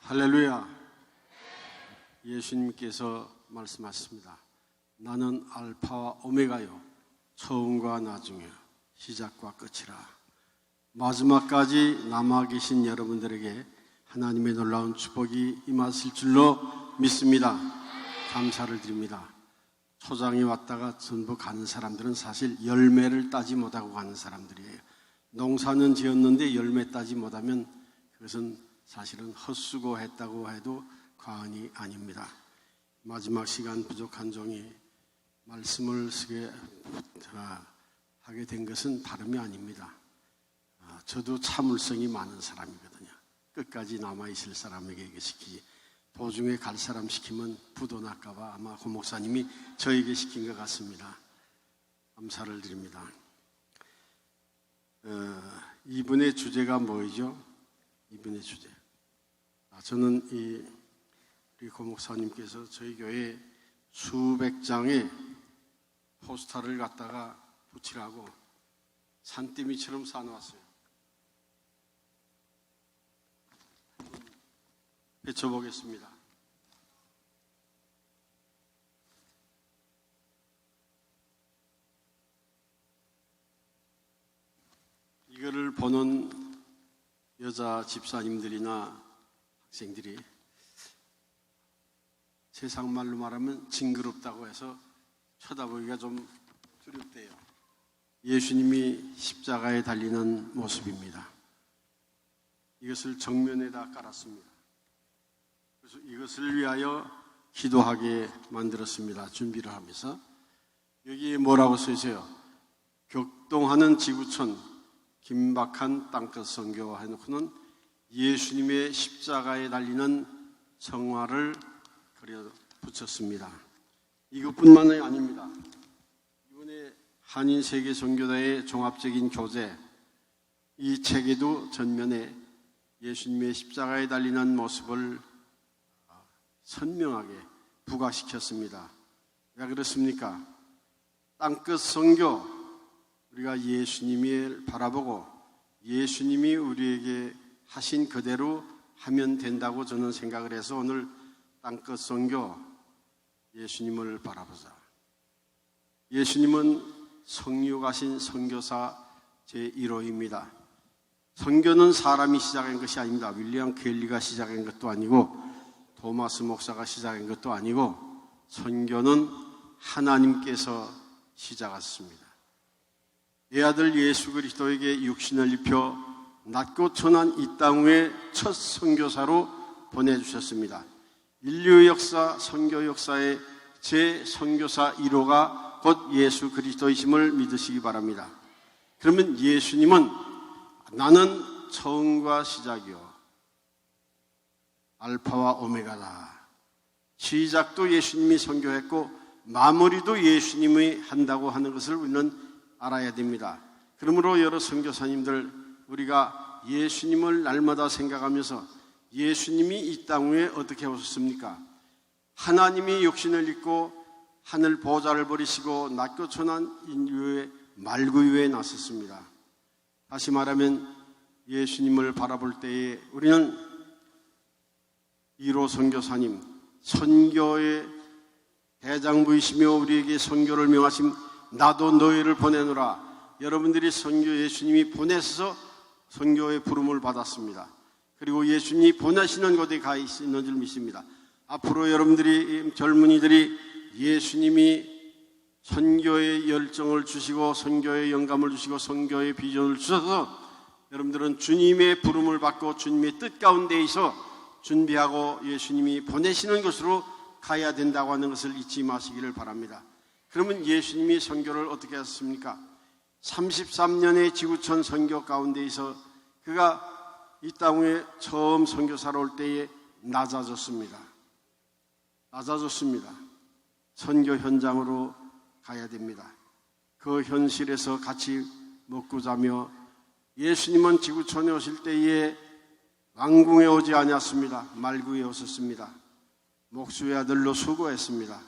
할렐루야. 예수님께서 말씀하셨습니다. 나는 알파와 오메가요, 처음과 나중이요, 시작과 끝이라. 마지막까지 남아 계신 여러분들에게 하나님의 놀라운 축복이 임하실 줄로 믿습니다. 감사를 드립니다. 초장이 왔다가 전부 가는 사람들은 사실 열매를 따지 못하고 가는 사람들이에요. 농사는 지었는데 열매 따지 못하면 그것은 사실은 헛수고했다고 해도 과언이 아닙니다. 마지막 시간 부족한 종이 말씀을 하게 된 것은 다름이 아닙니다. 저도 참을성이 많은 사람이거든요. 끝까지 남아있을 사람에게 이게 시키지, 도중에 갈 사람 시키면 부도 날까봐 아마 고 목사님이 저에게 시킨 것 같습니다. 감사를 드립니다. 이분의 주제가 뭐이죠? 이분의 주제. 저는 우리 고 목사님께서 저희 교회에 수백 장의 포스터를 갖다가 붙이라고 산더미처럼 쌓아놨어요. 외쳐보겠습니다. 이거를 보는 여자 집사님들이나 학생들이 세상 말로 말하면 징그럽다고 해서 쳐다보기가 좀 두렵대요. 예수님이 십자가에 달리는 모습입니다. 이것을 정면에다 깔았습니다. 그래서 이것을 위하여 기도하게 만들었습니다. 준비를 하면서 여기에 뭐라고 써 있어요? 격동하는 지구촌 긴박한 땅끝 선교 해놓고는 예수님의 십자가에 달리는 성화를 그려 붙였습니다. 이것뿐만이 아닙니다. 이번에 한인세계선교단의 종합적인 교재, 이 책에도 전면에 예수님의 십자가에 달리는 모습을 선명하게 부각시켰습니다. 왜 그렇습니까? 땅끝 선교, 우리가 예수님을 바라보고 예수님이 우리에게 하신 그대로 하면 된다고 저는 생각을 해서 오늘 땅끝 선교, 예수님을 바라보자. 예수님은 성육하신 선교사 제1호입니다. 선교는 사람이 시작한 것이 아닙니다. 윌리엄 켈리가 시작한 것도 아니고 토마스 목사가 시작한 것도 아니고 선교는 하나님께서 시작하셨습니다. 내 아들 예수 그리스도에게 육신을 입혀 낮고 천한 이 땅 위에 첫 선교사로 보내주셨습니다. 인류 역사, 선교 역사의 제-선교사 1호가 곧 예수 그리스도이심을 믿으시기 바랍니다. 그러면 예수님은 나는 처음과 시작이요, 알파와 오메가다. 시작도 예수님이 선교했고 마무리도 예수님이 한다고 하는 것을 우리는 알아야 됩니다. 그러므로 여러 선교사님들, 우리가 예수님을 날마다 생각하면서 예수님이 이 땅 위에 어떻게 오셨습니까? 하나님이 육신을 입고 하늘 보좌를 버리시고 낮고 천한 인류의 말구 위에 나섰습니다. 다시 말하면 예수님을 바라볼 때에 우리는 1호 선교사님, 선교의 대장부이시며 우리에게 선교를 명하신 나도 너희를 보내노라. 여러분들이 선교 예수님이 보내서 선교의 부름을 받았습니다. 그리고 예수님이 보내시는 곳에 가 있는 줄 믿습니다. 앞으로 여러분들이, 젊은이들이 예수님이 선교의 열정을 주시고 선교의 영감을 주시고 선교의 비전을 주셔서 여러분들은 주님의 부름을 받고 주님의 뜻 가운데에서 준비하고 예수님이 보내시는 곳으로 가야 된다고 하는 것을 잊지 마시기를 바랍니다. 그러면 예수님이 선교를 어떻게 하셨습니까? 33년의 지구촌 선교 가운데에서 그가 이 땅 위에 처음 선교사로 올 때에 낮아졌습니다. 선교 현장으로 가야 됩니다. 그 현실에서 같이 먹고 자며 예수님은 지구촌에 오실 때에 왕궁에 오지 않았습니다. 말구에 오셨습니다. 목수의 아들로 수고했습니다.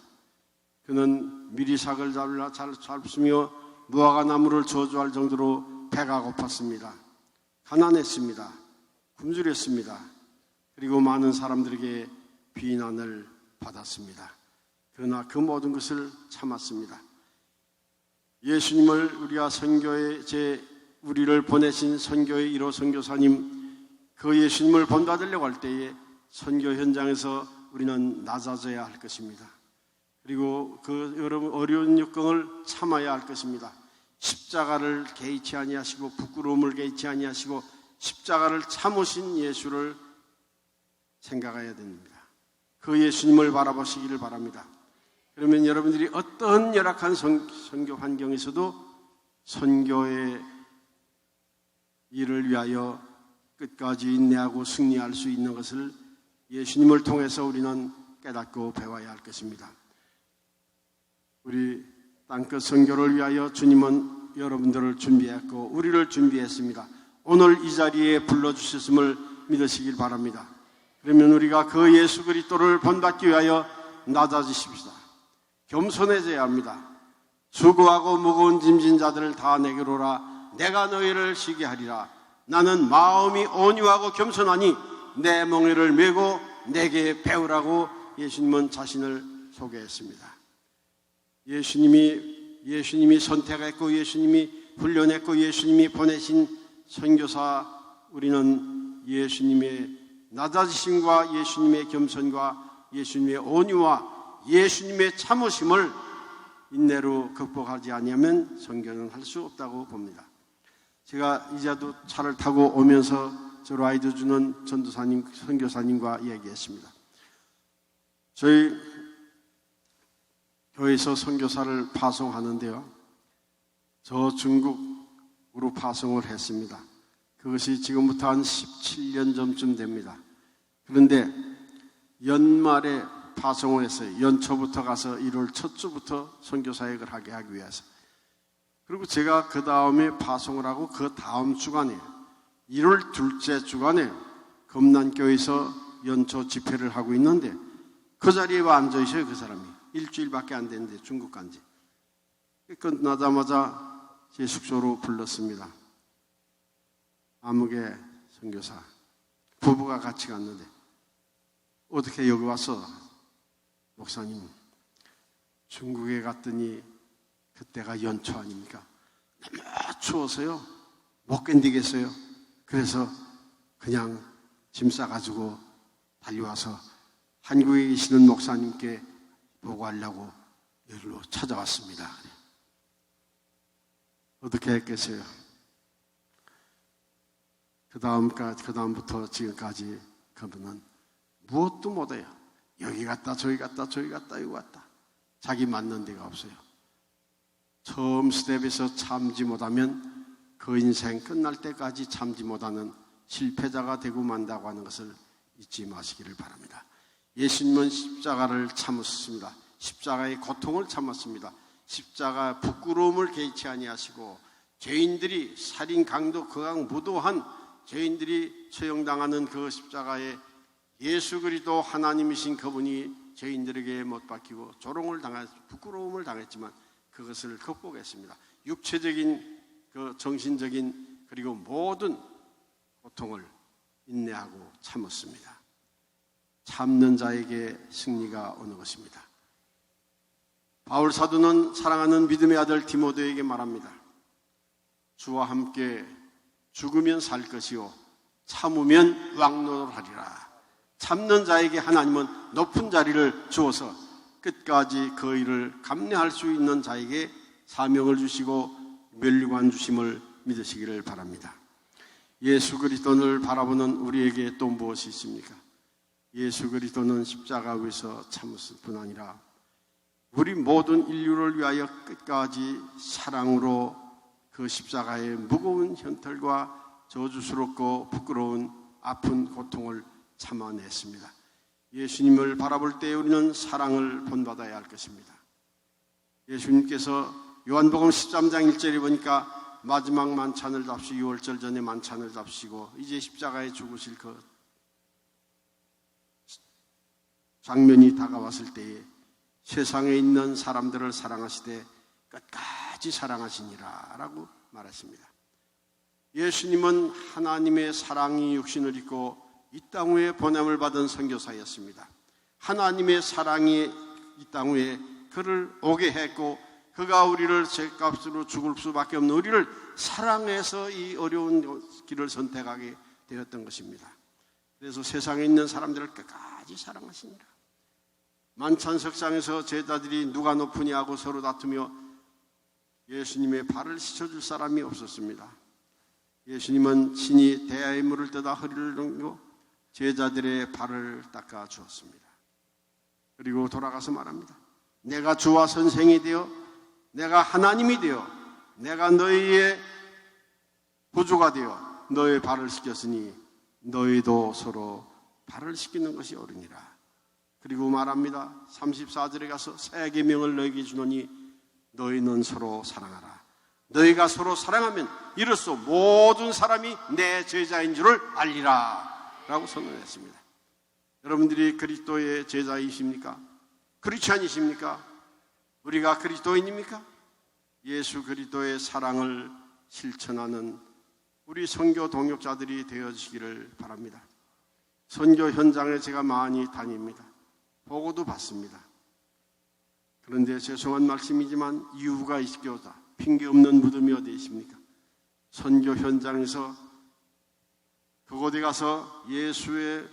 그는 미리삭을 잡으며 무화과 나무를 저주할 정도로 배가 고팠습니다. 가난했습니다. 굶주렸습니다. 그리고 많은 사람들에게 비난을 받았습니다. 그러나 그 모든 것을 참았습니다. 예수님을 우리가 우리를 보내신 선교의 1호 선교사님, 그 예수님을 본받으려고 할 때에 선교 현장에서 우리는 낮아져야 할 것입니다. 그리고 그 여러분 어려운 역경을 참아야 할 것입니다. 십자가를 개의치 아니하시고 부끄러움을 개의치 아니하시고 십자가를 참으신 예수를 생각해야 됩니다. 그 예수님을 바라보시기를 바랍니다. 그러면 여러분들이 어떤 열악한 선교 환경에서도 선교의 일을 위하여 끝까지 인내하고 승리할 수 있는 것을 예수님을 통해서 우리는 깨닫고 배워야 할 것입니다. 우리 땅끝 선교를 위하여 주님은 여러분들을 준비했고 우리를 준비했습니다. 오늘 이 자리에 불러주셨음을 믿으시길 바랍니다. 그러면 우리가 그 예수 그리스도를 본받기 위하여 낮아지십시다. 겸손해져야 합니다. 수고하고 무거운 짐진 자들을 다 내게로 오라. 내가 너희를 쉬게 하리라. 나는 마음이 온유하고 겸손하니 내 멍에를 메고 내게 배우라고 예수님은 자신을 소개했습니다. 예수님이 선택했고 예수님이 훈련했고 예수님이 보내신 선교사, 우리는 예수님의 낮아지심과 예수님의 겸손과 예수님의 온유와 예수님의 참으심을 인내로 극복하지 아니하면 선교는 할 수 없다고 봅니다. 제가 이제도 차를 타고 오면서 저 라이드 주는 전도사님, 선교사님과 얘기했습니다. 저희 교회에서 선교사를 파송하는데요, 저 중국으로 파송을 했습니다. 그것이 지금부터 한 17년 전쯤 됩니다. 그런데 연말에 파송을 했어요. 연초부터 가서 1월 첫 주부터 선교사역을 하게 하기 위해서. 그리고 제가 그 다음에 파송을 하고 그 다음 주간에 1월 둘째 주간에 금난교에서 연초 집회를 하고 있는데 그 자리에 앉아 있어요. 그 사람이 일주일밖에 안 됐는데 중국 간지. 끝나자마자 제 숙소로 불렀습니다. 아무개 선교사 부부가 같이 갔는데 어떻게 여기 왔어? 목사님, 중국에 갔더니 그때가 연초 아닙니까? 너무 추워서요 못 견디겠어요. 그래서 그냥 짐 싸가지고 달려와서 한국에 계시는 목사님께 보고하려고 여기로 찾아왔습니다. 어떻게 했겠어요? 그 다음부터 지금까지 그분은 무엇도 못해요. 여기 갔다 저기 갔다 저기 갔다 여기 갔다. 자기 맞는 데가 없어요. 처음 스텝에서 참지 못하면 그 인생 끝날 때까지 참지 못하는 실패자가 되고 만다고 하는 것을 잊지 마시기를 바랍니다. 예수님은 십자가를 참으셨습니다. 십자가의 고통을 참았습니다. 십자가 부끄러움을 개의치 아니하시고 죄인들이 살인, 강도, 거강, 무도한 죄인들이 처형당하는 그 십자가에 예수 그리스도 하나님이신 그분이 죄인들에게 못 박히고 조롱을 부끄러움을 당했지만 그것을 극복했습니다. 육체적인 그 정신적인 그리고 모든 고통을 인내하고 참았습니다. 참는 자에게 승리가 오는 것입니다. 바울 사도는 사랑하는 믿음의 아들 디모데에게 말합니다. 주와 함께 죽으면 살 것이요 참으면 왕노를 하리라. 참는 자에게 하나님은 높은 자리를 주어서 끝까지 그 일을 감내할 수 있는 자에게 사명을 주시고 면류관 주심을 믿으시기를 바랍니다. 예수 그리스도를 바라보는 우리에게 또 무엇이 있습니까? 예수 그리스도는 십자가 위에서 참으실 뿐 아니라 우리 모든 인류를 위하여 끝까지 사랑으로 그 십자가의 무거운 현털과 저주스럽고 부끄러운 아픈 고통을 참아냈습니다. 예수님을 바라볼 때 우리는 사랑을 본받아야 할 것입니다. 예수님께서 요한복음 13장 1절에 보니까 마지막 만찬을 잡수시고 6월절 전에 만찬을 잡수시고 이제 십자가에 죽으실 그 장면이 다가왔을 때에 세상에 있는 사람들을 사랑하시되 끝까지 사랑하시니라 라고 말했습니다. 예수님은 하나님의 사랑이 육신을 입고 이 땅 위에 보냄을 받은 선교사였습니다. 하나님의 사랑이 이 땅 위에 그를 오게 했고, 그가 우리를 죄값으로 죽을 수밖에 없는 우리를 사랑해서 이 어려운 길을 선택하게 되었던 것입니다. 그래서 세상에 있는 사람들을 끝까지 사랑하시니라. 만찬석상에서 제자들이 누가 높으냐 하고 서로 다투며 예수님의 발을 씻어줄 사람이 없었습니다. 예수님은 친히 대야의 물을 떠다 허리를 넘기고 제자들의 발을 닦아 주었습니다. 그리고 돌아가서 말합니다. 내가 주와 선생이 되어 내가 하나님이 되어 내가 너희의 구주가 되어 너희의 발을 씻겼으니 너희도 서로 발을 씻기는 것이 옳으니라. 그리고 말합니다. 34절에 가서 새 계명을 너희에게 주노니 너희는 서로 사랑하라. 너희가 서로 사랑하면 이로써 모든 사람이 내 제자인 줄을 알리라 라고 선언했습니다. 여러분들이 그리스도의 제자이십니까? 크리스찬이십니까? 우리가 그리스도인입니까? 예수 그리스도의 사랑을 실천하는 우리 선교 동역자들이 되어지기를 바랍니다. 선교 현장에 제가 많이 다닙니다. 보고도 받습니다. 그런데 죄송한 말씀이지만 이유가 있겠다. 핑계 없는 무덤이 어디 있습니까? 선교 현장에서 그곳에 가서 예수의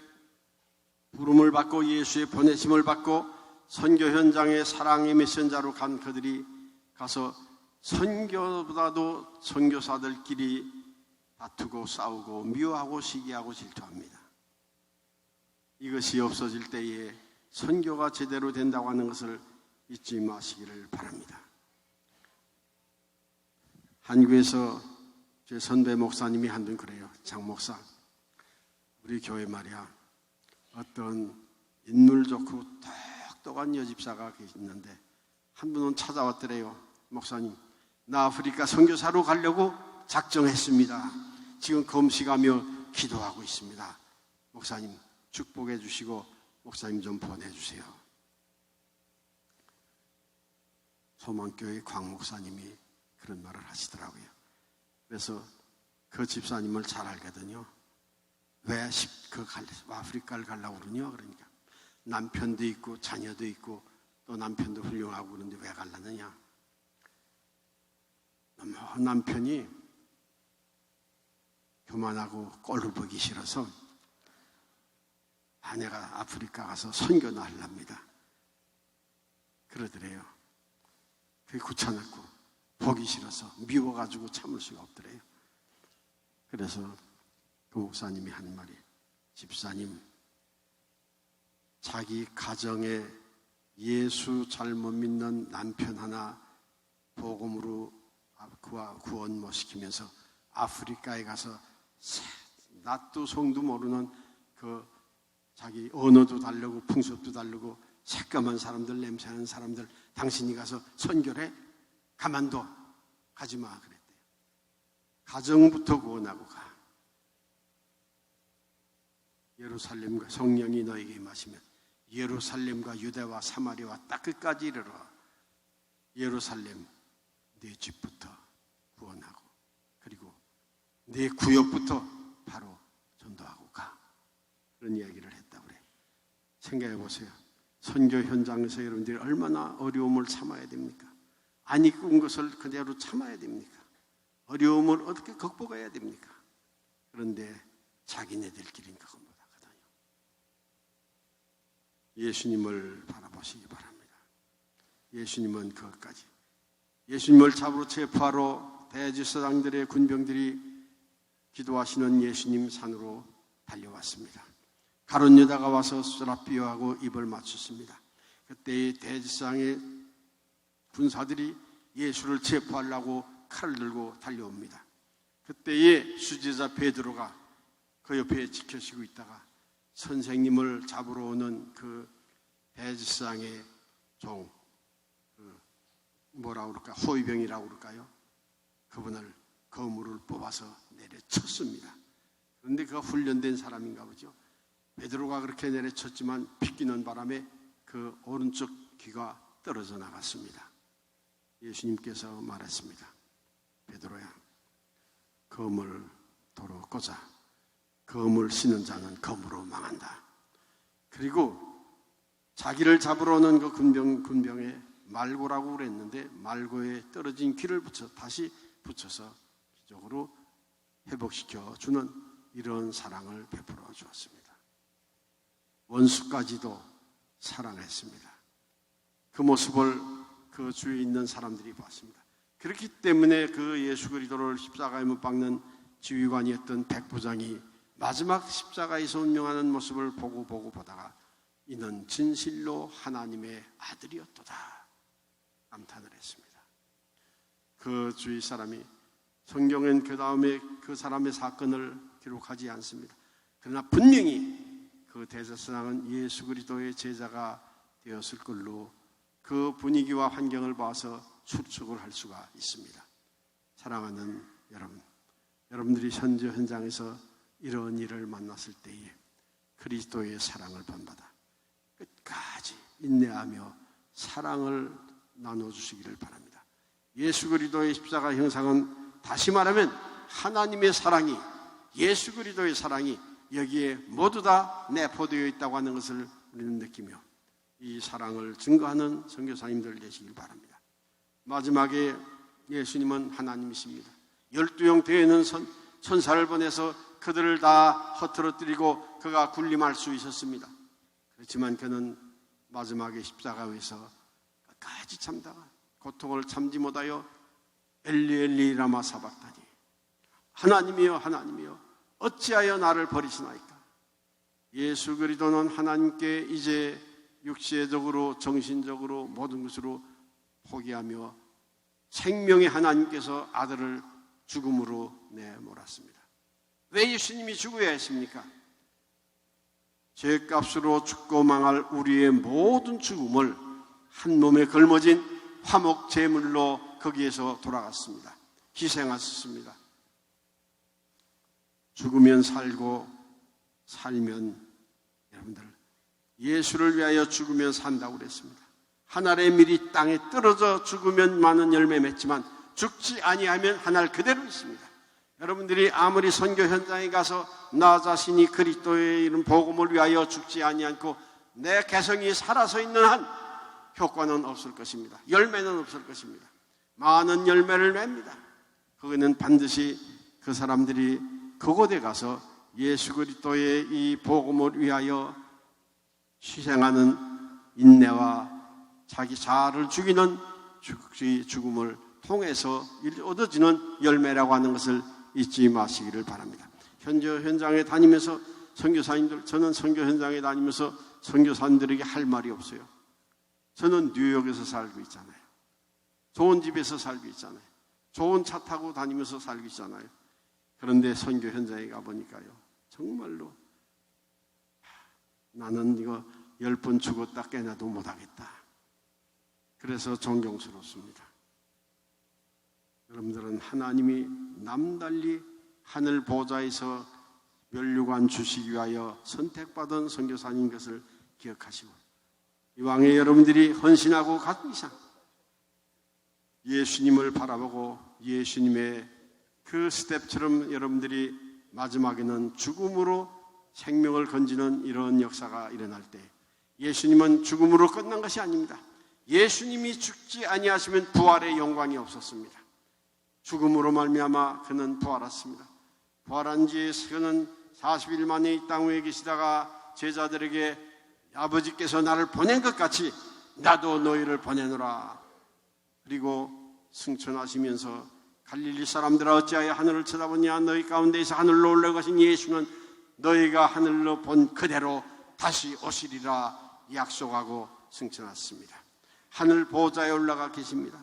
부름을 받고 예수의 보내심을 받고 선교 현장에 사랑의 메신저로 간 그들이 가서 선교보다도 선교사들끼리 다투고 싸우고 미워하고 시기하고 질투합니다. 이것이 없어질 때에 선교가 제대로 된다고 하는 것을 잊지 마시기를 바랍니다. 한국에서 제 선배 목사님이 한 분 그래요. 장 목사, 우리 교회 말이야 어떤 인물 좋고 똑똑한 여집사가 있는데 한 분은 찾아왔더래요. 목사님, 나 아프리카 선교사로 가려고 작정했습니다. 지금 금식하며 기도하고 있습니다. 목사님 축복해 주시고 목사님 좀 보내주세요. 소망교회 광 목사님이 그런 말을 하시더라고요. 그래서 그 집사님을 잘 알거든요. 왜 아프리카를 가려고 그러냐? 그러니까 남편도 있고 자녀도 있고 또 남편도 훌륭하고 그런데 왜 가려느냐? 남편이 교만하고 꼴을 보기 싫어서 아내가 아프리카 가서 선교나 하랍니다. 그러더래요. 그게 귀찮았고 보기 싫어서 미워가지고 참을 수가 없더래요. 그래서 그 목사님이 하는 말이, 집사님, 자기 가정에 예수 잘못 믿는 남편 하나 복음으로 그와 구원 못 시키면서 아프리카에 가서 낯도 성도 모르는 그 자기 언어도 다르고 풍습도 다르고 새까만 사람들, 냄새나는 사람들 당신이 가서 선교를 해? 가만둬. 가지마 그랬대요. 가정부터 구원하고 가. 예루살렘과 성령이 너에게 임하시면 예루살렘과 유대와 사마리아와 딱 끝까지 이르러 예루살렘 네 집부터 구원하고 그리고 네 구역부터 바로 전도하고 가. 그런 이야기를 했다고 그래요. 생각해 보세요. 선교 현장에서 여러분들이 얼마나 어려움을 참아야 됩니까? 안 이끈 것을 그대로 참아야 됩니까? 어려움을 어떻게 극복해야 됩니까? 그런데 자기네들끼리는 그거 못하거든요. 예수님을 바라보시기 바랍니다. 예수님은 그것까지. 예수님을 잡으러 체포하러 대제사장들의 군병들이 기도하시는 예수님 산으로 달려왔습니다. 가룟 유다가 와서 스라피오하고 입을 맞췄습니다. 그때 대제사장의 군사들이 예수를 체포하려고 칼을 들고 달려옵니다. 그때에 수제자 베드로가 그 옆에 지켜지고 있다가 선생님을 잡으러 오는 그 대제사장의 종, 뭐라고 그럴까, 호위병이라고 그럴까요? 그분을 거물을 뽑아서 내려쳤습니다. 그런데 그가 훈련된 사람인가 보죠. 베드로가 그렇게 내려쳤지만 빗기는 바람에 그 오른쪽 귀가 떨어져 나갔습니다. 예수님께서 말했습니다. 베드로야, 검을 도로 꽂아. 검을 쓰는 자는 검으로 망한다. 그리고 자기를 잡으러 오는 그 군병에 말고라고 그랬는데 말고에 떨어진 귀를 다시 붙여서 기적으로 회복시켜 주는 이런 사랑을 베풀어 주었습니다. 원수까지도 사랑했습니다. 그 모습을 그 주위에 있는 사람들이 봤습니다. 그렇기 때문에 그 예수 그리스도를 십자가에 못 박는 지휘관이었던 백부장이 마지막 십자가에서 운명하는 모습을 보고 보다가 이는 진실로 하나님의 아들이었도다 감탄을 했습니다. 그 주위 사람이 성경엔 그 다음에 그 사람의 사건을 기록하지 않습니다. 그러나 분명히 그 대제사장은 예수 그리스도의 제자가 되었을 걸로 그 분위기와 환경을 봐서 추측을 할 수가 있습니다. 사랑하는 여러분, 여러분들이 현재 현장에서 이런 일을 만났을 때에 그리스도의 사랑을 본받아 끝까지 인내하며 사랑을 나눠주시기를 바랍니다. 예수 그리스도의 십자가 형상은 다시 말하면 하나님의 사랑이, 예수 그리스도의 사랑이 여기에 모두 다 내포되어 있다고 하는 것을 우리는 느끼며 이 사랑을 증거하는 선교사님들 되시길 바랍니다. 마지막에 예수님은 하나님이십니다. 12형 되어있는 천사를 보내서 그들을 다 허트러뜨리고 그가 군림할 수 있었습니다. 그렇지만 그는 마지막에 십자가에서 끝까지 참다가 고통을 참지 못하여 엘리 엘리 라마 사박다니, 하나님이여 하나님이여 어찌하여 나를 버리시나이까. 예수 그리스도는 하나님께 이제 육체적으로 정신적으로 모든 것으로 포기하며 생명의 하나님께서 아들을 죽음으로 내몰았습니다. 왜 예수님이 죽어야 했습니까? 죄값으로 죽고 망할 우리의 모든 죽음을 한 몸에 걸머진 화목 제물로 거기에서 돌아갔습니다. 희생하셨습니다. 죽으면 살고 살면, 여러분들 예수를 위하여 죽으면 산다고 그랬습니다. 한 알의 밀이 땅에 떨어져 죽으면 많은 열매 맺지만 죽지 아니하면 한 알 그대로 있습니다. 여러분들이 아무리 선교 현장에 가서 나 자신이 그리스도의 이름 복음을 위하여 죽지 아니하고 내 개성이 살아서 있는 한 효과는 없을 것입니다. 열매는 없을 것입니다. 많은 열매를 냅니다. 그거는 반드시 그 사람들이 그곳에 가서 예수 그리스도의 이 복음을 위하여 희생하는 인내와 자기 자아를 죽이는 죽음을 통해서 얻어지는 열매라고 하는 것을 잊지 마시기를 바랍니다. 현장에 다니면서 선교사님들, 저는 선교 현장에 다니면서 선교사님들에게 할 말이 없어요. 저는 뉴욕에서 살고 있잖아요. 좋은 집에서 살고 있잖아요. 좋은 차 타고 다니면서 살고 있잖아요. 그런데 선교 현장에 가보니까요, 정말로 나는 이거 10번 죽었다 깨나도 못하겠다. 그래서 존경스럽습니다. 여러분들은 하나님이 남달리 하늘 보좌에서 면류관 주시기 위하여 선택받은 선교사님 것을 기억하시고 이왕에 여러분들이 헌신하고 간 이상 예수님을 바라보고 예수님의 그 스텝처럼 여러분들이 마지막에는 죽음으로 생명을 건지는 이런 역사가 일어날 때 예수님은 죽음으로 끝난 것이 아닙니다. 예수님이 죽지 아니하시면 부활의 영광이 없었습니다. 죽음으로 말미암아 그는 부활했습니다. 부활한 지 그는 40일 만에 이 땅 위에 계시다가 제자들에게 아버지께서 나를 보낸 것 같이 나도 너희를 보내노라. 그리고 승천하시면서 갈릴리 사람들아 어찌하여 하늘을 쳐다보냐. 너희 가운데에서 하늘로 올라가신 예수는 너희가 하늘로 본 그대로 다시 오시리라 약속하고 승천했습니다. 하늘 보좌에 올라가 계십니다.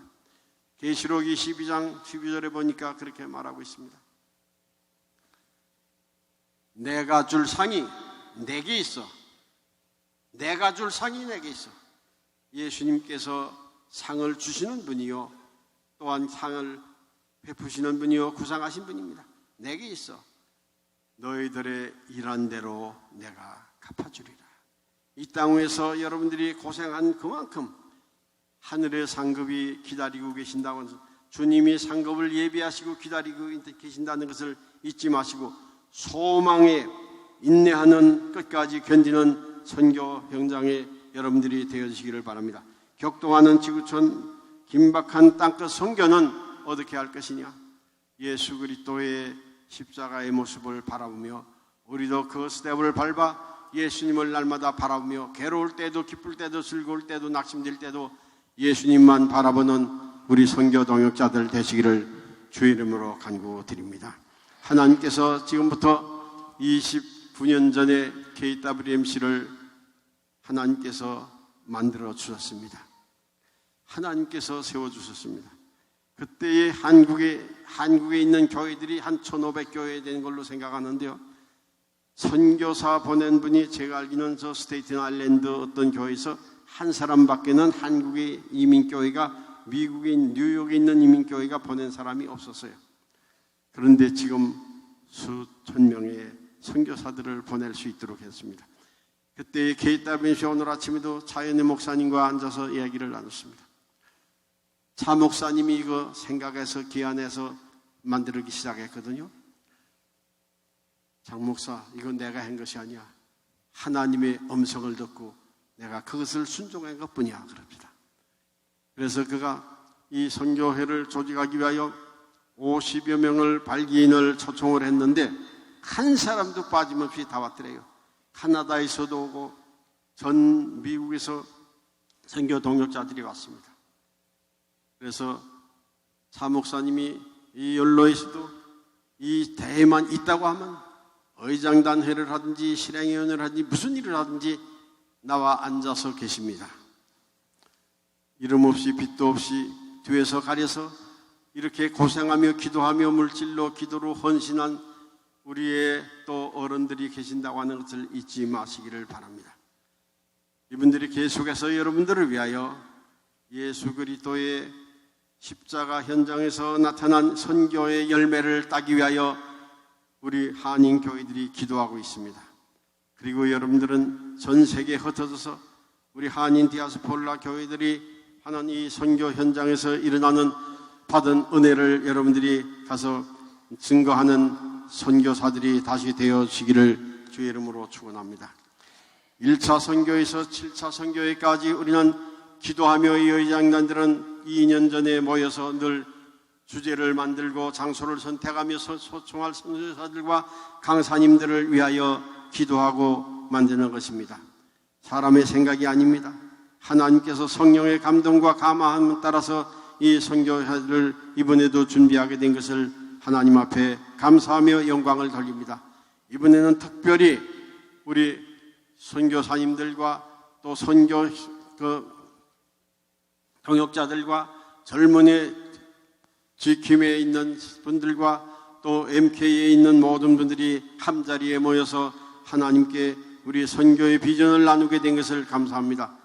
계시록 22장 12절에 보니까 그렇게 말하고 있습니다. 내가 줄 상이 내게 있어. 내가 줄 상이 내게 있어. 예수님께서 상을 주시는 분이요 또한 상을 베푸시는 분이요 구상하신 분입니다. 내게 있어. 너희들의 일한 대로 내가 갚아주리라. 이 땅 위에서 여러분들이 고생한 그만큼 하늘의 상급이 기다리고 계신다고 해서 주님이 상급을 예비하시고 기다리고 계신다는 것을 잊지 마시고 소망의 인내하는, 끝까지 견디는 선교 현장의 여러분들이 되어주시기를 바랍니다. 격동하는 지구촌 긴박한 땅끝 선교는 어떻게 할 것이냐? 예수 그리스도의 십자가의 모습을 바라보며 우리도 그 스텝을 밟아 예수님을 날마다 바라보며 괴로울 때도 기쁠 때도 즐거울 때도 낙심될 때도 예수님만 바라보는 우리 선교 동역자들 되시기를 주의 이름으로 간구드립니다. 하나님께서 지금부터 29년 전에 KWMC를 하나님께서 만들어 주셨습니다. 하나님께서 세워주셨습니다. 그때의 한국에 있는 교회들이 한 1,500교회 되는 걸로 생각하는데요. 선교사 보낸 분이 제가 알기로는 저 스테이튼 아일랜드 어떤 교회에서 한 사람밖에는 한국의 이민교회가 미국에 뉴욕에 있는 이민교회가 보낸 사람이 없었어요. 그런데 지금 수천 명의 선교사들을 보낼 수 있도록 했습니다. 그때 KWMC 오늘 아침에도 차연희 목사님과 앉아서 이야기를 나눴습니다. 차 목사님이 이거 생각해서 기안해서 만들기 시작했거든요. 장 목사, 이건 내가 한 것이 아니야. 하나님의 음성을 듣고 내가 그것을 순종한 것뿐이야. 그럽니다. 그래서 그가 이 선교회를 조직하기 위하여 50여 명을 발기인을 초청을 했는데 한 사람도 빠짐없이 다 왔더래요. 카나다에서도 오고 전 미국에서 선교 동역자들이 왔습니다. 그래서 차 목사님이 이 연로에서도 이 대회만 있다고 하면 의장단회를 하든지 실행위원회를 하든지 무슨 일을 하든지 나와 앉아서 계십니다. 이름 없이 빛도 없이 뒤에서 가려서 이렇게 고생하며 기도하며 물질로 기도로 헌신한 우리의 또 어른들이 계신다고 하는 것을 잊지 마시기를 바랍니다. 이분들이 계속해서 여러분들을 위하여 예수 그리스도의 십자가 현장에서 나타난 선교의 열매를 따기 위하여 우리 한인 교회들이 기도하고 있습니다. 그리고 여러분들은 전 세계에 흩어져서 우리 한인 디아스폴라 교회들이 하는 이 선교 현장에서 일어나는 받은 은혜를 여러분들이 가서 증거하는 선교사들이 다시 되어지기를 주의 이름으로 축원합니다. 1차 선교에서 7차 선교회까지 우리는 기도하며 이 의장단들은 2년 전에 모여서 늘 주제를 만들고 장소를 선택하며 소통할 선교사들과 강사님들을 위하여 기도하고 만드는 것입니다. 사람의 생각이 아닙니다. 하나님께서 성령의 감동과 감화함에 따라서 이 선교사들을 이번에도 준비하게 된 것을 하나님 앞에 감사하며 영광을 돌립니다. 이번에는 특별히 우리 선교사님들과 또 선교 동역자들과 젊은이 지킴에 있는 분들과 또 MK에 있는 모든 분들이 한자리에 모여서 하나님께 우리 선교의 비전을 나누게 된 것을 감사합니다.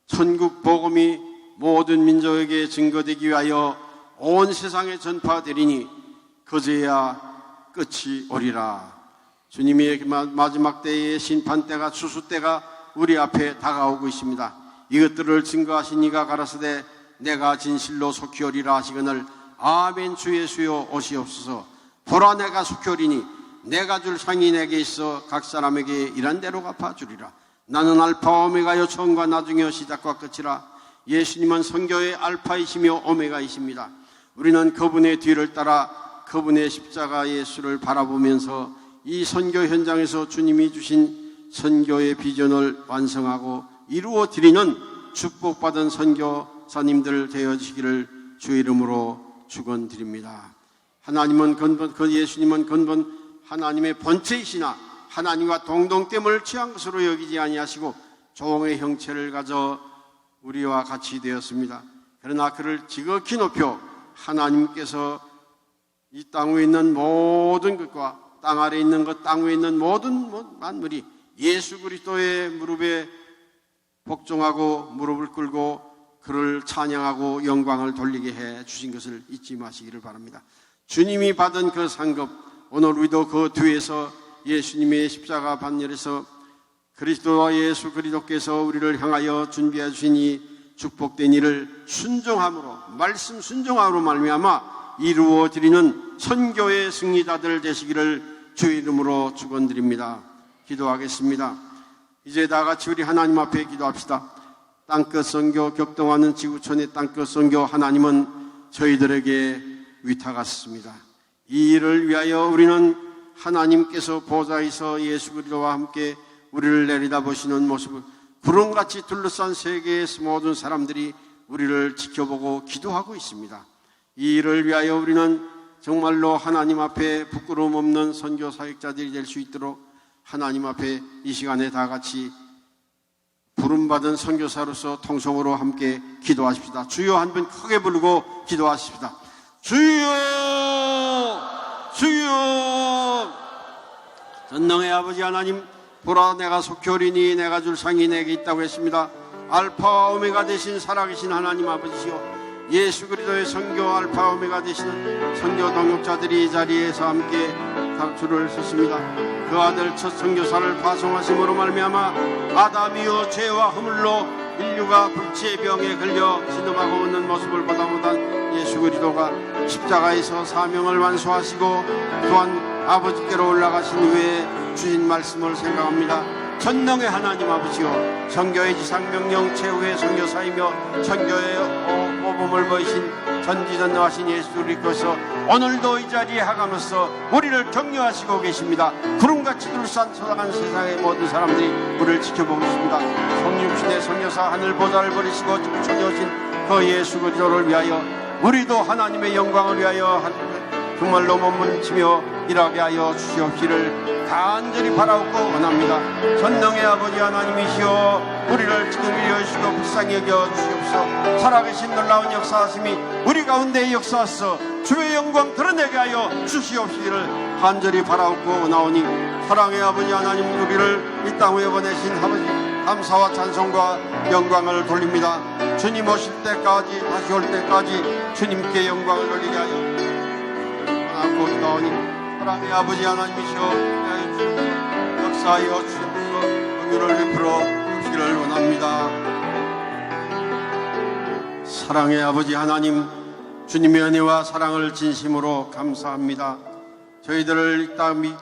천국 복음이 모든 민족에게 증거되기 위하여 온 세상에 전파되리니 그제야 끝이 오리라. 주님의 마지막 때의 심판 때가 추수 때가 우리 앞에 다가오고 있습니다. 이것들을 증거하신 이가 가라사대 내가 진실로 속히 오리라 하시거늘 아멘. 주 예수여 오시옵소서. 보라 내가 속히 오리니 내가 줄 상이 내게 있어 각 사람에게 일한 대로 갚아주리라. 나는 알파 오메가여 처음과 나중이여 시작과 끝이라. 예수님은 선교의 알파이시며 오메가이십니다. 우리는 그분의 뒤를 따라 그분의 십자가 예수를 바라보면서 이 선교 현장에서 주님이 주신 선교의 비전을 완성하고 이루어 드리는 축복받은 선교사님들 되어지기를 주의 이름으로 축원드립니다. 하나님은 근본, 그 예수님은 근본 하나님의 본체이시나 하나님과 동등됨을 취한 것으로 여기지 아니하시고 종의 형체를 가져 우리와 같이 되었습니다. 그러나 그를 지극히 높여 하나님께서 이 땅 위에 있는 모든 것과 땅 아래에 있는 것, 땅 위에 있는 모든 만물이 예수 그리스도의 무릎에 복종하고 무릎을 꿇고 그를 찬양하고 영광을 돌리게 해 주신 것을 잊지 마시기를 바랍니다. 주님이 받은 그 상급, 오늘 우리도 그 뒤에서 예수님의 십자가 반열에서 그리스도와 예수 그리스도께서 우리를 향하여 준비해 주신 이 축복된 일을 순종함으로, 말씀 순종함으로 말미암아 이루어 드리는 선교의 승리자들 되시기를 주의 이름으로 축원드립니다. 기도하겠습니다. 이제 다 같이 우리 하나님 앞에 기도합시다. 땅끝 선교 격동하는 지구촌의 땅끝 선교, 하나님은 저희들에게 위탁하셨습니다. 이 일을 위하여 우리는 하나님께서 보좌에서 예수 그리스도와 함께 우리를 내려다보시는 모습을 구름같이 둘러싼 세계의 모든 사람들이 우리를 지켜보고 기도하고 있습니다. 이 일을 위하여 우리는 정말로 하나님 앞에 부끄러움 없는 선교 사역자들이 될 수 있도록 하나님 앞에 이 시간에 다 같이 부름받은 선교사로서 통성으로 함께 기도하십시다. 주여 한 번 크게 부르고 기도하십시다. 주여, 주여. 전능의 아버지 하나님, 보라 내가 속히 오리니 내가 줄 상이 내게 있다고 했습니다. 알파와 오메가 되신 살아계신 하나님 아버지시여, 예수 그리스도의 선교 알파 오메가 되시는 선교 동역자들이 이 자리에서 함께 각주를 섰습니다. 그 아들 첫 선교사를 파송하심으로 말미암아 아담이요 죄와 허물로 인류가 불치의 병에 걸려 신음하고 있는 모습을 보다 못한 예수 그리스도가 십자가에서 사명을 완수하시고 또한 아버지께로 올라가신 후에 주신 말씀을 생각합니다. 전능의 하나님 아버지요, 선교의 지상명령 최후의 선교사이며 선교의 모범을 보이신 전지전능하신 예수 그리스도께서 오늘도 이 자리에 하감으로써 우리를 격려하시고 계십니다. 구름같이 둘러싼 초당한 세상의 모든 사람들이 우리를 지켜보고 있습니다. 성육신의 선교사 하늘 보좌를 버리시고 지구촌에 오신 그 예수 그리스도를 위하여 우리도 하나님의 영광을 위하여 정말로 몸부림치며 일하게 하여 주시옵기를 간절히 바라옵고 원합니다. 전능의 아버지 하나님이시여, 우리를 지금 이리 여시고 불쌍히 여겨 주시옵소서. 살아계신 놀라운 역사하심이 우리 가운데 역사하셔서 주의 영광 드러내게 하여 주시옵기를 간절히 바라옵고 원하오니, 사랑의 아버지 하나님, 우리를 이 땅에 보내신 아버지 감사와 찬송과 영광을 돌립니다. 주님 오실 때까지, 다시 올 때까지 주님께 영광을 돌리게 하여 원하고 기도하오니, 사랑의 아버지 하나님이시여, 역사하여 주옵소서. 긍휼을 베풀어 주시기를 원합니다. 사랑의 아버지 하나님, 주님의 은혜와 사랑을 진심으로 감사합니다. 저희들을 이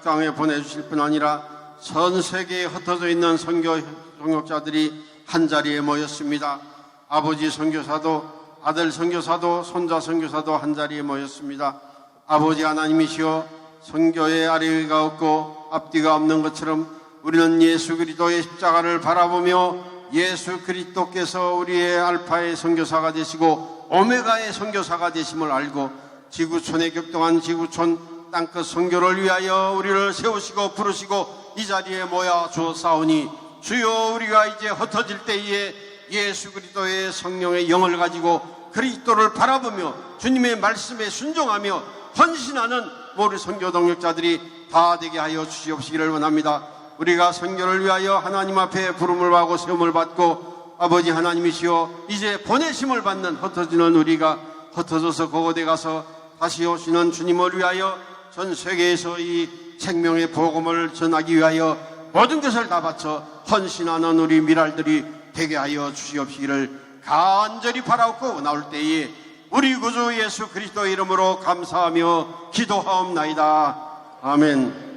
땅에 보내주실 뿐 아니라 전 세계에 흩어져 있는 선교사들이 한 자리에 모였습니다. 아버지 선교사도, 아들 선교사도, 손자 선교사도 한 자리에 모였습니다. 아버지 하나님이시여, 선교의 아래가 없고 앞뒤가 없는 것처럼 우리는 예수 그리스도의 십자가를 바라보며 예수 그리스도께서 우리의 알파의 선교사가 되시고 오메가의 선교사가 되심을 알고 지구촌에 격동한 지구촌 땅끝 선교를 위하여 우리를 세우시고 부르시고 이 자리에 모여 주었사오니, 주여, 우리가 이제 흩어질 때에 예수 그리스도의 성령의 영을 가지고 그리스도를 바라보며 주님의 말씀에 순종하며 헌신하는 모든 선교 동역자들이 다 되게 하여 주시옵시기를 원합니다. 우리가 선교를 위하여 하나님 앞에 부름을 받고 세움을 받고 아버지 하나님이시여, 이제 보내심을 받는 흩어지는 우리가 흩어져서 그곳에 가서 다시 오시는 주님을 위하여 전 세계에서 이 생명의 복음을 전하기 위하여 모든 것을 다 바쳐 헌신하는 우리 미랄들이 되게 하여 주시옵시기를 간절히 바라옵고, 나올 때에 우리 구주 예수 그리스도의 이름으로 감사하며 기도하옵나이다. 아멘.